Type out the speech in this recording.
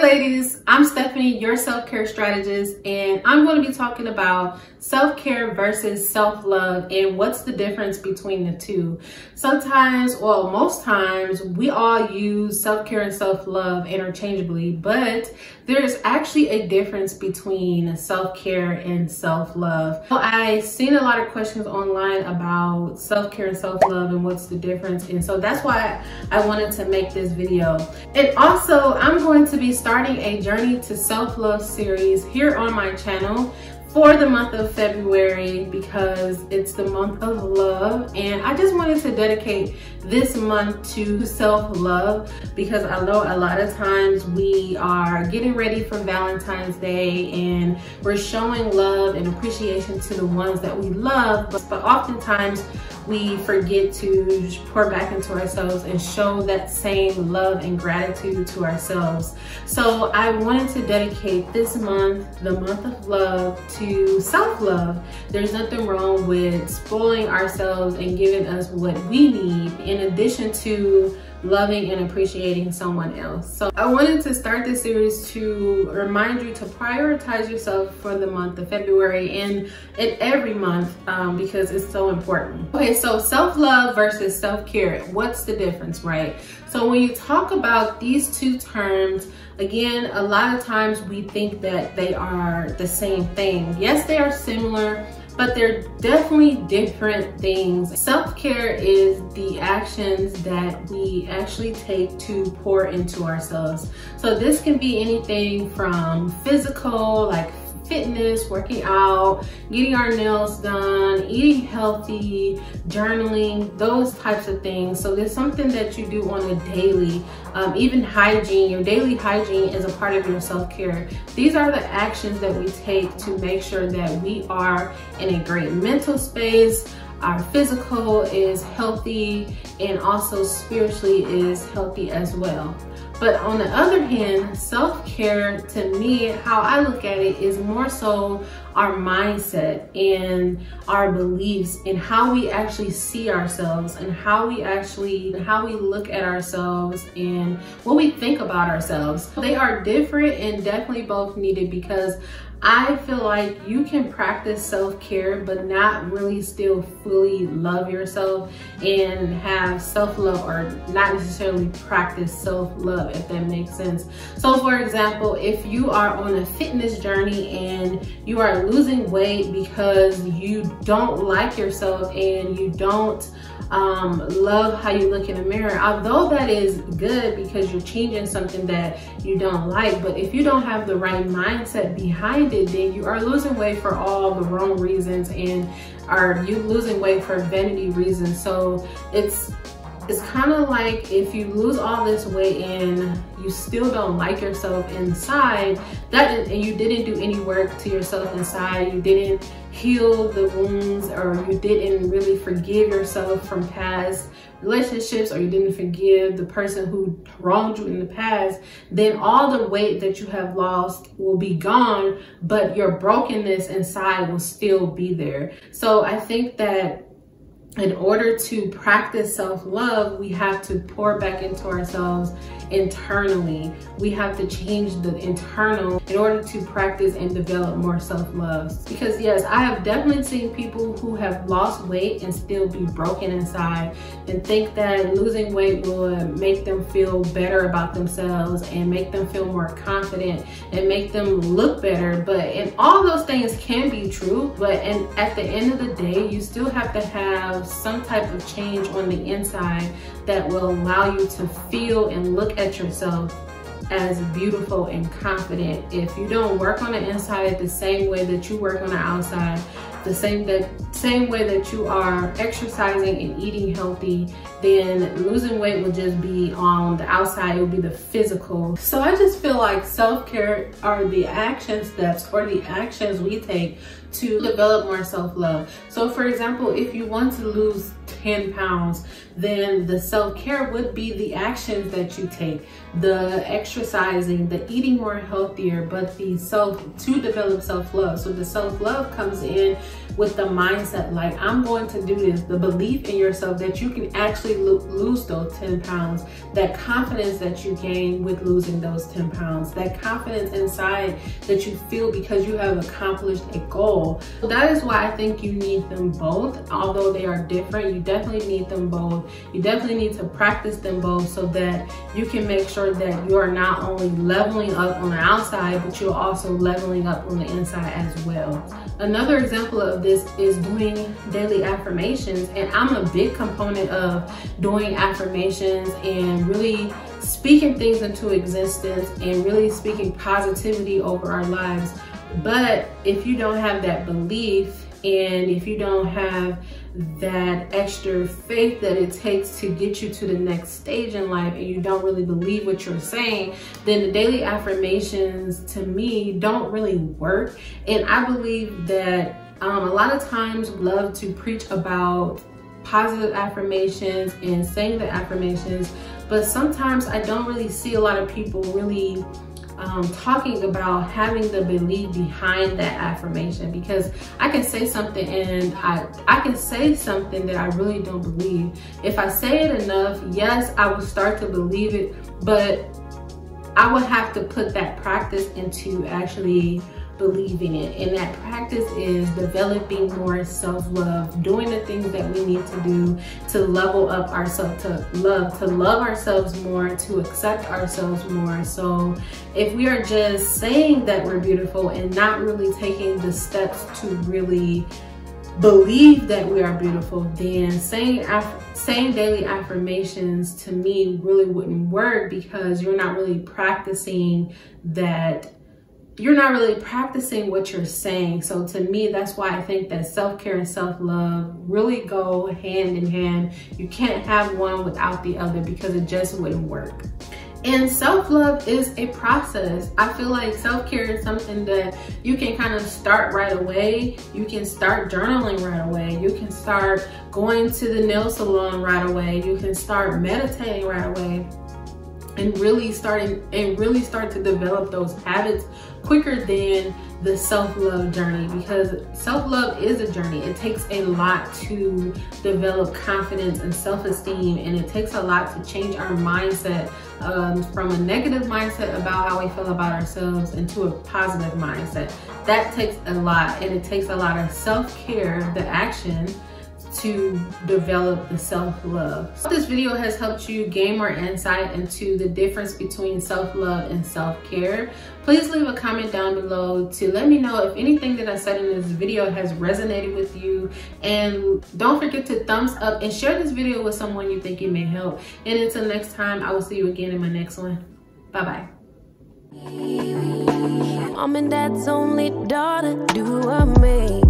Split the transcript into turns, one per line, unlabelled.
ladies, I'm Stephanie, your self-care strategist, and I'm going to be talking about self-care versus self-love and what's the difference between the two. Sometimes, well, most times, we all use self-care and self-love interchangeably, but there's actually a difference between self-care and self-love. I've seen a lot of questions online about self-care and self-love and what's the difference, and so that's why I wanted to make this video. And also, I'm going to be starting a Journey to Self-Love series here on my channel for the month of February because it's the month of love, and I just wanted to dedicate this month to self-love because I know a lot of times we are getting ready for Valentine's Day and we're showing love and appreciation to the ones that we love, but oftentimes we forget to pour back into ourselves and show that same love and gratitude to ourselves. So I wanted to dedicate this month, the month of love, to self-love. There's nothing wrong with spoiling ourselves and giving us what we need in addition to loving and appreciating someone else. So I wanted to start this series to remind you to prioritize yourself for the month of February and every month because it's so important. Okay, so self-love versus self-care, what's the difference, right? So when you talk about these two terms, again, a lot of times we think that they are the same thing. Yes, they are similar, but they're definitely different things. Self-care is the actions that we actually take to pour into ourselves. So this can be anything from physical, like fitness, working out, getting our nails done, eating healthy, journaling, those types of things. So there's something that you do on a daily, even hygiene. Your daily hygiene is a part of your self-care. These are the actions that we take to make sure that we are in a great mental space, our physical is healthy, and also spiritually is healthy as well. But on the other hand, self-care, to me, how I look at it is more so our mindset and our beliefs and how we actually see ourselves and how we look at ourselves and what we think about ourselves. They are different and definitely both needed because I feel like you can practice self-care but not really still fully love yourself and have self-love, or not necessarily practice self-love, if that makes sense. So for example, if you are on a fitness journey and you are losing weight because you don't like yourself and you don't love how you look in the mirror, although that is good because you're changing something that you don't like, but if you don't have the right mindset behind it, then you are losing weight for all the wrong reasons and are you losing weight for vanity reasons. So it's kind of like if you lose all this weight and you still don't like yourself inside, and you didn't do any work to yourself inside, you didn't heal the wounds, or you didn't really forgive yourself from past relationships, or you didn't forgive the person who wronged you in the past, then all the weight that you have lost will be gone, but your brokenness inside will still be there. So I think that in order to practice self-love, we have to pour back into ourselves internally. We have to change the internal in order to practice and develop more self-love. Because yes, I have definitely seen people who have lost weight and still be broken inside and think that losing weight will make them feel better about themselves and make them feel more confident and make them look better. And all those things can be true, but at the end of the day, you still have to have some type of change on the inside that will allow you to feel and look at yourself as beautiful and confident. If you don't work on the inside the same way that you work on the outside, the same way that you are exercising and eating healthy, then losing weight will just be on the outside, it will be the physical. So I just feel like self-care are the action steps or the actions we take to develop more self-love. So for example, if you want to lose 10 pounds, then the self-care would be the actions that you take, the exercising, the eating more healthier, but to develop self-love. So the self-love comes in with the mindset like, I'm going to do this, the belief in yourself that you can actually lose those 10 pounds, that confidence that you gain with losing those 10 pounds, that confidence inside that you feel because you have accomplished a goal. So that is why I think you need them both. Although they are different, you definitely need them both. You definitely need to practice them both so that you can make sure that you are not only leveling up on the outside, but you're also leveling up on the inside as well. Another example of this is doing daily affirmations, and I'm a big component of doing affirmations and really speaking things into existence and really speaking positivity over our lives. But if you don't have that belief, and if you don't have that extra faith that it takes to get you to the next stage in life, and you don't really believe what you're saying, then the daily affirmations to me don't really work. And I believe that a lot of times we love to preach about positive affirmations and saying the affirmations, but sometimes I don't really see a lot of people really talking about having the belief behind that affirmation, because I can say something and I can say something that I really don't believe. If I say it enough, yes, I will start to believe it, but I would have to put that practice into actually believing it. And that practice is developing more self-love, doing the things that we need to do to level up ourselves, to love ourselves more, to accept ourselves more. So if we are just saying that we're beautiful and not really taking the steps to really believe that we are beautiful, then saying daily affirmations to me really wouldn't work, because you're not really practicing that. You're not really practicing what you're saying. So to me, that's why I think that self-care and self-love really go hand in hand. You can't have one without the other, because it just wouldn't work. And self-love is a process. I feel like self-care is something that you can kind of start right away. You can start journaling right away. You can start going to the nail salon right away. You can start meditating right away. And really start to develop those habits quicker than the self-love journey, because self-love is a journey. It takes a lot to develop confidence and self-esteem, and it takes a lot to change our mindset from a negative mindset about how we feel about ourselves into a positive mindset. That takes a lot, and it takes a lot of self-care, the action, to develop the self-love. So this video has helped you gain more insight into the difference between self-love and self-care. Please leave a comment down below to let me know if anything that I said in this video has resonated with you. And don't forget to thumbs up and share this video with someone you think it may help. And until next time, I will see you again in my next one. Bye-bye.
Mom and dad's only daughter, do a me.